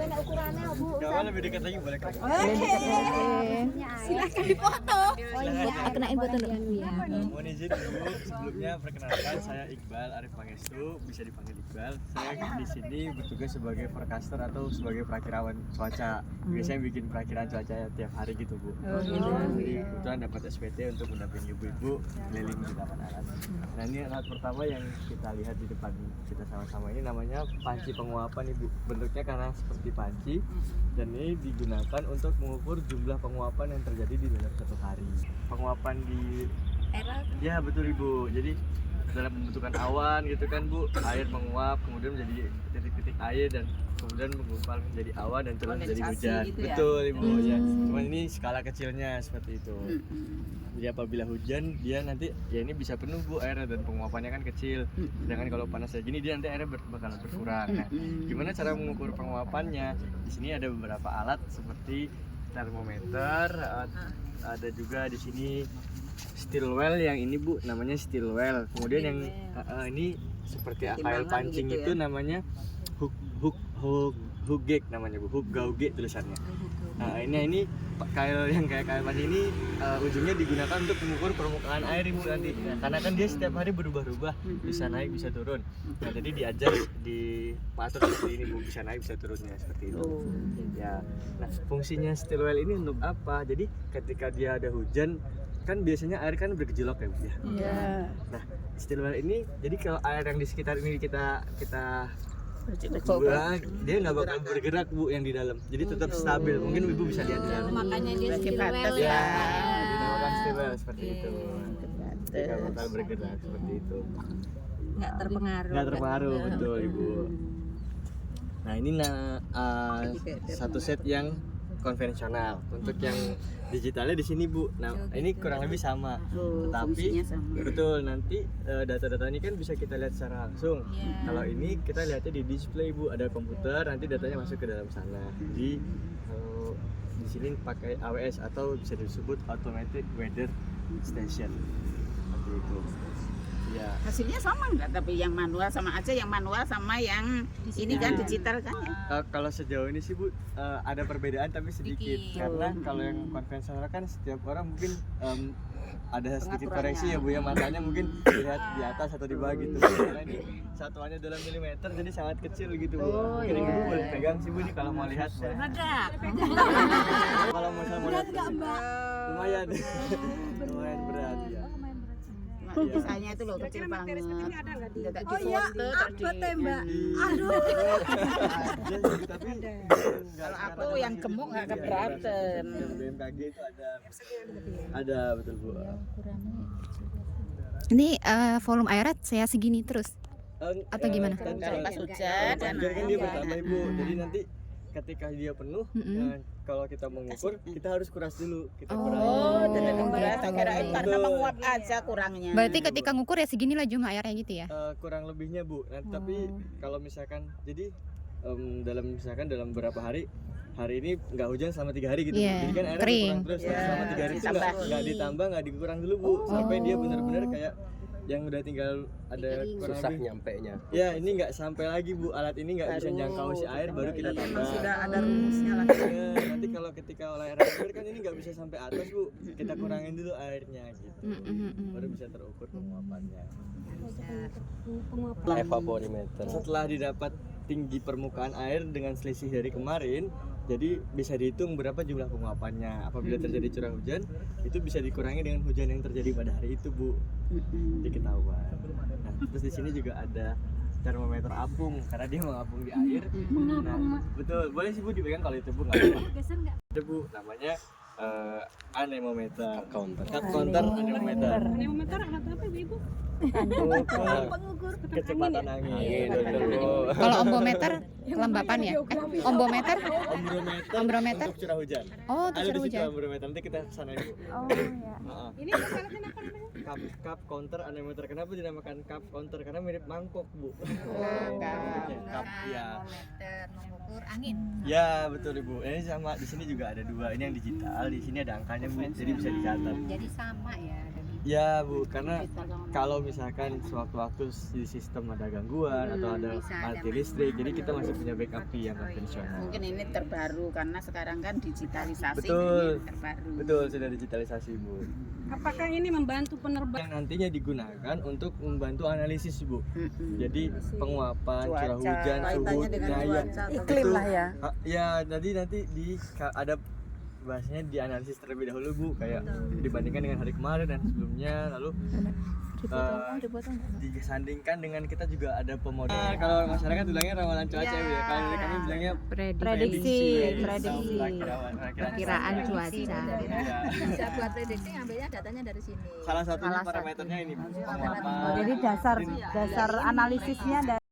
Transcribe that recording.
Ini ukurannya Bu. Kalau lebih dekat lagi boleh kan? Silakan dipoto. Oh iya, kenain foto dulu. Mohon izin dulu, sebelumnya perkenalkan saya Iqbal Arif Pangestu, bisa dipanggil Iqbal. Saya di sini bertugas sebagai forecaster atau sebagai perakirawan cuaca. Biasanya bikin perakiraan cuaca tiap hari gitu Bu. Jadi kebetulan dapat SPT untuk mendampingi ibu-ibu keliling di lapangan alat. Nah ini alat pertama yang kita lihat di depan kita sama-sama ini namanya panci penguapan Ibu. Bentuknya karena seperti panci dan ini digunakan untuk mengukur jumlah penguapan yang terjadi di dalam satu hari. Penguapan di ya betul Ibu. Jadi dalam pembentukan awan gitu kan Bu, air menguap kemudian menjadi titik-titik air dan kemudian menggumpal menjadi awan dan terus menjadi hujan. Gitu ya? Betul Ibu ya. Cuman ini skala kecilnya seperti itu. Jadi apabila hujan dia nanti ya ini bisa penuh Bu airnya dan penguapannya kan kecil. Sedangkan kalau panas kayak gini dia nanti airnya bakalan berkurang. Nah, gimana cara mengukur penguapannya? Di sini ada beberapa alat seperti termometer, ada juga di sini steel well yang ini Bu namanya steel well. Kemudian yang ini seperti kail pancing gitu ya? itu namanya hook gauge namanya Bu, hook gauge tulisannya. Nah ini kail yang kayak kail pancing ini ujungnya digunakan untuk mengukur permukaan air Ibu nanti. Karena kan dia setiap hari berubah-ubah, bisa naik bisa turun. Nah jadi diajar dipatur seperti ini Bu, bisa naik bisa turunnya seperti itu. Ya, nah fungsinya steel well ini untuk apa? Jadi ketika dia ada hujan kan biasanya air kan bergejolak ya Bu ya. Nah steel well ini jadi kalau air yang di sekitar ini kita buang, dia nggak bakal bergerak Bu yang di dalam. Jadi tetap stabil. Mungkin Ibu bisa lihat di dalam. Makanya dia steel well Ya, ya. dinamakan steel well seperti itu. Dia nggak bakal bergerak seperti itu. Nggak terpengaruh. Nggak terpengaruh betul Ibu. Nah ini satu set yang konvensional. Untuk yang digitalnya di sini Bu. Nah ini kurang lebih sama. Tetapi fungsinya sama. betul nanti data-data ini kan bisa kita lihat secara langsung. Kalau ini kita lihatnya di display Bu, ada komputer nanti datanya masuk ke dalam sana. Jadi di sini pakai AWS atau bisa disebut automatic weather station. Seperti itu. Ya. Hasilnya sama nggak? Tapi yang manual sama aja, yang manual sama yang ini kan digital kan ya? Kalau sejauh ini sih Bu ada perbedaan tapi sedikit. Karena kalau yang konvensional kan setiap orang mungkin ada sedikit koreksi ya Bu ya, matanya mungkin lihat di atas atau di bawah gitu. Karena ini satuannya dalam milimeter jadi sangat kecil gitu Bu. Mungkin Ibu boleh pegang sih Bu ini kalau mau lihat. Kalau mau lihat lumayan lumayan berat ya. Misalnya itu loh kecil banget. Oh iya, apa tembak? Aduh. Kalau aku yang gemuk nggak keberatan. BMKG itu ada betul Bu. Ini volume airnya saya segini terus atau gimana? Kalau pas hujan dan kan dia bertambah Ibu. Jadi nanti ketika dia penuh, kalau kita mengukur kita harus kuras dulu. Kita kurangi. tidak keberatan karena menguap aja kurangnya. Berarti ketika ngukur ya segini lah jumlah airnya gitu ya? Kurang lebihnya Bu. Nah, tapi kalau misalkan jadi dalam beberapa hari ini nggak hujan selama 3 hari gitu. Yeah, Jadi kan airnya kering. kurang terus. Selama 3 hari itu nggak ditambah nggak dikurang dulu Bu. Sampai dia benar-benar kayak yang udah tinggal ada kurang susah lebih nyampenya. ya ini nggak sampai lagi Bu, alat ini nggak bisa jangkau si air baru kita tambah. Sudah ada rumusnya lah. Ya, nanti kalau ketika oleh air kan ini nggak bisa sampai atas Bu, kita kurangin dulu airnya gitu, baru bisa terukur penguapannya. Evaporimeter. Setelah didapat tinggi permukaan air dengan selisih dari kemarin, jadi bisa dihitung berapa jumlah penguapannya. Apabila terjadi curah hujan, itu bisa dikurangi dengan hujan yang terjadi pada hari itu Bu, diketahuan. Nah, terus di sini juga ada termometer apung karena dia mengapung di air. Nah, betul, boleh sih Bu dipegang kalau itu Bu nggak apa-apa. Ada Bu, namanya anemometer. Cup counter anemometer. Anemometer alat apa Ibu? Pengukur kecepatan angin. Betul. Kalau ombometer kelembapan ya? Ombometer? Ombrometer? Untuk curah hujan. Oh, untuk Ada curah di situ hujan. ombrometer. Nanti kita kesana Ibu. Oh ya. Ini alatnya apa namanya? Cup counter anemometer. Kenapa dinamakan cup counter? Karena mirip mangkok Bu. Cup ya. Termometer mengukur angin. Ya betul Ibu. Ini sama di sini juga ada 2. Ini yang digital. Di sini ada angkanya Bu. Jadi bisa dicatat. Jadi sama ya. Ya Bu, karena kalau misalkan sewaktu-waktu di sistem ada gangguan atau ada mati listrik, jadi kita masih punya backup yang konvensional. Mungkin ini terbaru karena sekarang kan digitalisasi. Betul. Ini terbaru. Betul, sudah digitalisasi Bu. Apakah ini membantu penerbangan? Yang nantinya digunakan untuk membantu analisis Bu. Jadi penguapan, Cuaca, curah hujan, suhu, kaitannya dengan daya, cuaca atau Iklim lah ya. Ya, nanti ada bahasanya dianalisis terlebih dahulu Bu, kayak dibandingkan dengan hari kemarin dan sebelumnya, lalu disandingkan dengan kita juga ada pemodelan. Kalau masyarakat bilangnya ramalan cuaca ya, kalau dari kami bilangnya Prediksi. perkiraan cuaca. Ya. Bisa buat prediksi ngambilnya datanya dari sini. Salah satunya parameternya ini Bu, penguapan. Jadi dasar analisisnya